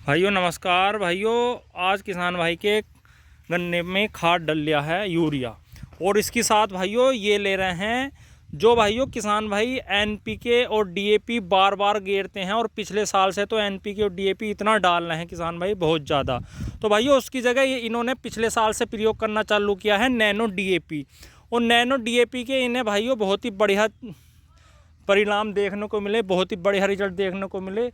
भाइयों नमस्कार। भाइयों आज किसान भाई के गन्ने में खाद डल लिया है यूरिया, और इसके साथ भाइयों ये ले रहे हैं जो भाइयों किसान भाई एनपीके और डीएपी बार बार गेरते हैं, और पिछले साल से तो एनपीके और डीएपी इतना डाल रहे हैं किसान भाई बहुत ज़्यादा। तो भाइयों उसकी जगह ये इन्होंने पिछले साल से प्रयोग करना चालू किया है नैनो डीएपी, और नैनो डीएपी के इन्हें भाइयों बहुत ही बढ़िया परिणाम देखने को मिले, बहुत ही बढ़िया रिजल्ट देखने को मिले।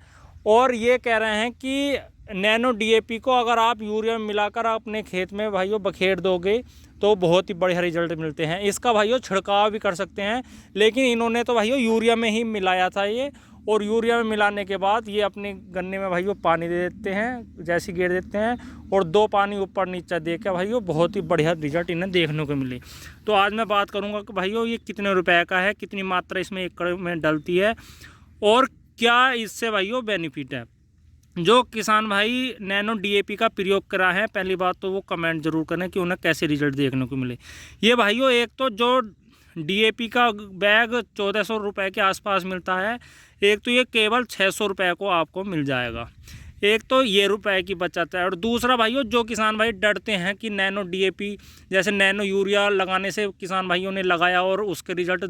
और ये कह रहे हैं कि नैनो डीएपी को अगर आप यूरिया में मिलाकर अपने खेत में भाइयों बखेर दोगे तो बहुत ही बढ़िया रिजल्ट मिलते हैं। इसका भाइयों छिड़काव भी कर सकते हैं, लेकिन इन्होंने तो भाइयों यूरिया में ही मिलाया था ये, और यूरिया में मिलाने के बाद ये अपने गन्ने में भाइयों पानी दे देते हैं, जैसी गेर देते हैं, और 2 पानी ऊपर नीचे दे के भाइयों बहुत ही बढ़िया रिजल्ट इन्हें देखने को मिले। तो आज मैं बात करूंगा कि भाइयों ये कितने रुपए का है, कितनी मात्रा इसमें एकड़ में डलती है, और क्या इससे भाइयों बेनिफिट है। जो किसान भाई नैनो डीएपी का प्रयोग करा है, पहली बात तो वो कमेंट जरूर करें कि उन्हें कैसे रिजल्ट देखने को मिले। ये भाइयों एक तो जो डीएपी का बैग 1400 रुपये के आसपास मिलता है, एक तो ये केवल 600 रुपये को आपको मिल जाएगा। एक तो ये रुपए की बचत है, और दूसरा भाइयों जो किसान भाई डरते हैं कि नैनो डीएपी जैसे नैनो यूरिया लगाने से किसान भाइयों ने लगाया और उसके रिजल्ट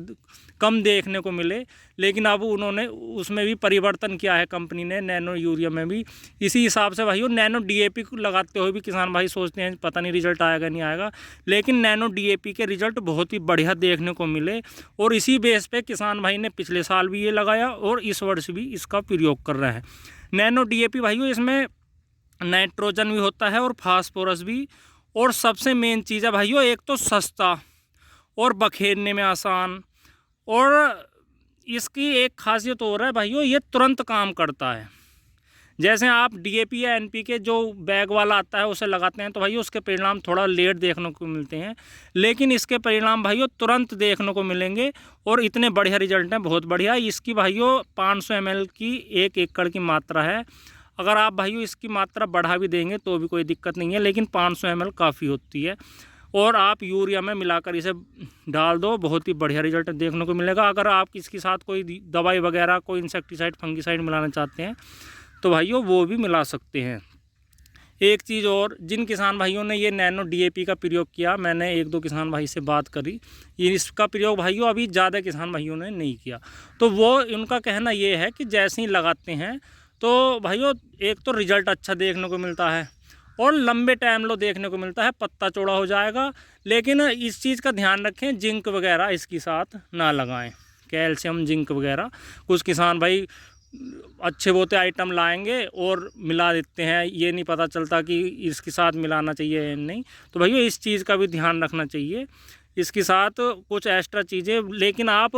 कम देखने को मिले, लेकिन अब उन्होंने उसमें भी परिवर्तन किया है कंपनी ने, नैनो यूरिया में भी। इसी हिसाब से भाइयों नैनो डीएपी लगाते हुए भी किसान भाई सोचते हैं पता नहीं रिजल्ट आएगा नहीं आएगा, लेकिन नैनो डीएपी के रिजल्ट बहुत ही बढ़िया देखने को मिले। और इसी बेस पे किसान भाई ने पिछले साल भी ये लगाया और इस वर्ष भी इसका प्रयोग कर रहे हैं। नैनो डीएपी भाइयों इसमें नाइट्रोजन भी होता है और फास्फोरस भी, और सबसे मेन चीज़ है भाइयों एक तो सस्ता और बखेरने में आसान, और इसकी एक खासियत और है भाइयों ये तुरंत काम करता है। जैसे आप डीएपी या एनपीके जो बैग वाला आता है उसे लगाते हैं तो भाइयों उसके परिणाम थोड़ा लेट देखने को मिलते हैं, लेकिन इसके परिणाम भाइयों तुरंत देखने को मिलेंगे, और इतने बढ़िया रिजल्ट हैं, बहुत बढ़िया। इसकी भाइयों 500 ml की 1 एकड़ की मात्रा है। अगर आप भाइयों इसकी मात्रा बढ़ा भी देंगे तो भी कोई दिक्कत नहीं है, लेकिन 500 ml काफ़ी होती है, और आप यूरिया में मिलाकर इसे डाल दो, बहुत ही बढ़िया रिजल्ट देखने को मिलेगा। अगर आप इसके साथ कोई दवाई वगैरह कोई इंसेक्टिसाइड फंगिसाइड मिलाना चाहते हैं तो भाइयों वो भी मिला सकते हैं। एक चीज़ और, जिन किसान भाइयों ने ये नैनो डीएपी का प्रयोग किया, मैंने 1-2 किसान भाई से बात करी, ये इसका प्रयोग भाइयों अभी ज़्यादा किसान भाइयों ने नहीं किया, तो वो उनका कहना ये है कि जैसे ही लगाते हैं तो भाइयों एक तो रिजल्ट अच्छा देखने को मिलता है और लंबे टाइम लो देखने को मिलता है, पत्ता चौड़ा हो जाएगा। लेकिन इस चीज़ का ध्यान रखें जिंक वगैरह इसके साथ ना लगाएं, कैल्शियम जिंक वगैरह। कुछ किसान भाई अच्छे बोते आइटम लाएंगे और मिला देते हैं, ये नहीं पता चलता कि इसके साथ मिलाना चाहिए या नहीं। तो भैया इस चीज़ का भी ध्यान रखना चाहिए, इसके साथ कुछ एक्स्ट्रा चीज़ें, लेकिन आप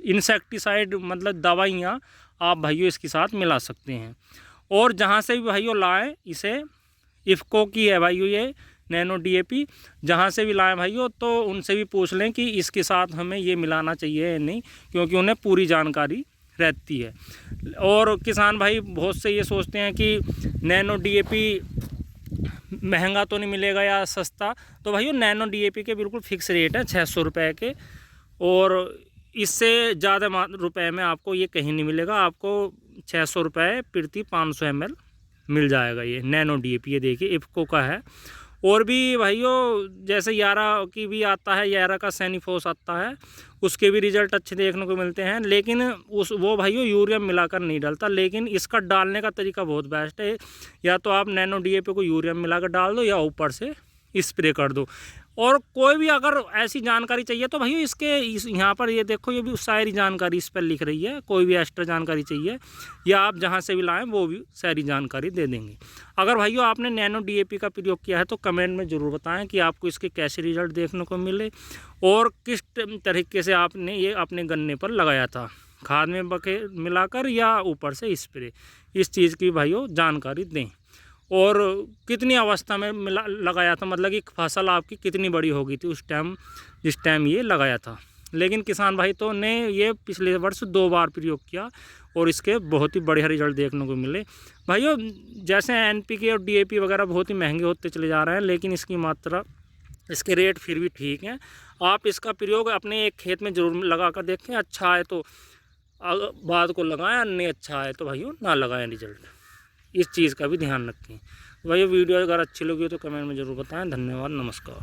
इंसेक्टिसाइड मतलब दवाइयाँ आप भाइयों इसके साथ मिला सकते हैं। और जहाँ से भी भाइयों लाएँ इसे, इफ़को की है भाइयों ये नैनो डीएपी, जहाँ से भी लाएँ भाइयों तो उनसे भी पूछ लें कि इसके साथ हमें ये मिलाना चाहिए या नहीं, क्योंकि उन्हें पूरी जानकारी रहती है। और किसान भाई बहुत से ये सोचते हैं कि नैनो डीएपी महंगा तो नहीं मिलेगा या सस्ता, तो भाइयों नैनो डीएपी के बिल्कुल फिक्स रेट है 600 रुपये के, और इससे ज़्यादा रुपए में आपको ये कहीं नहीं मिलेगा। आपको 600 रुपये प्रति 500 ml मिल जाएगा ये नैनो डीएपी। ये देखिए इफ़को का है। और भी भाइयों जैसे यारा की भी आता है, यारा का सैनिफोस आता है, उसके भी रिजल्ट अच्छे देखने को मिलते हैं, लेकिन वो भाइयों यूरिया मिलाकर नहीं डालता। लेकिन इसका डालने का तरीका बहुत बेस्ट है, या तो आप नैनो डीएपी को यूरिया में मिलाकर डाल दो या ऊपर से स्प्रे कर दो। और कोई भी अगर ऐसी जानकारी चाहिए तो भाइयों यहाँ पर ये देखो, ये भी सारी जानकारी इस पर लिख रही है। कोई भी एक्स्ट्रा जानकारी चाहिए या आप जहाँ से भी लाएं वो भी सारी जानकारी दे देंगे। अगर भाइयों आपने नैनो डीएपी का प्रयोग किया है तो कमेंट में ज़रूर बताएं कि आपको इसके कैसे रिजल्ट देखने को मिले और किस तरीके से आपने ये अपने गन्ने पर लगाया था, खाद में मिलाकर या ऊपर से स्प्रे। इस चीज़ की भाइयों जानकारी दें, और कितनी अवस्था में लगाया था, मतलब कि फसल आपकी कितनी बड़ी हो गई थी उस टाइम जिस टाइम ये लगाया था। लेकिन किसान भाई तो ने ये पिछले वर्ष 2 बार प्रयोग किया और इसके बहुत ही बढ़िया रिजल्ट देखने को मिले। भाइयों जैसे एनपीके और डीएपी वगैरह बहुत ही महंगे होते चले जा रहे हैं, लेकिन इसकी मात्रा, इसके रेट फिर भी ठीक हैं। आप इसका प्रयोग अपने एक खेत में ज़रूर लगा कर देखें, अच्छा है तो बाद को लगाएं, नहीं अच्छा है तो भाइयों ना लगाएं। रिजल्ट इस चीज़ का भी ध्यान रखें। भाई वीडियो अगर अच्छी लगी हो तो कमेंट में ज़रूर बताएं। धन्यवाद, नमस्कार।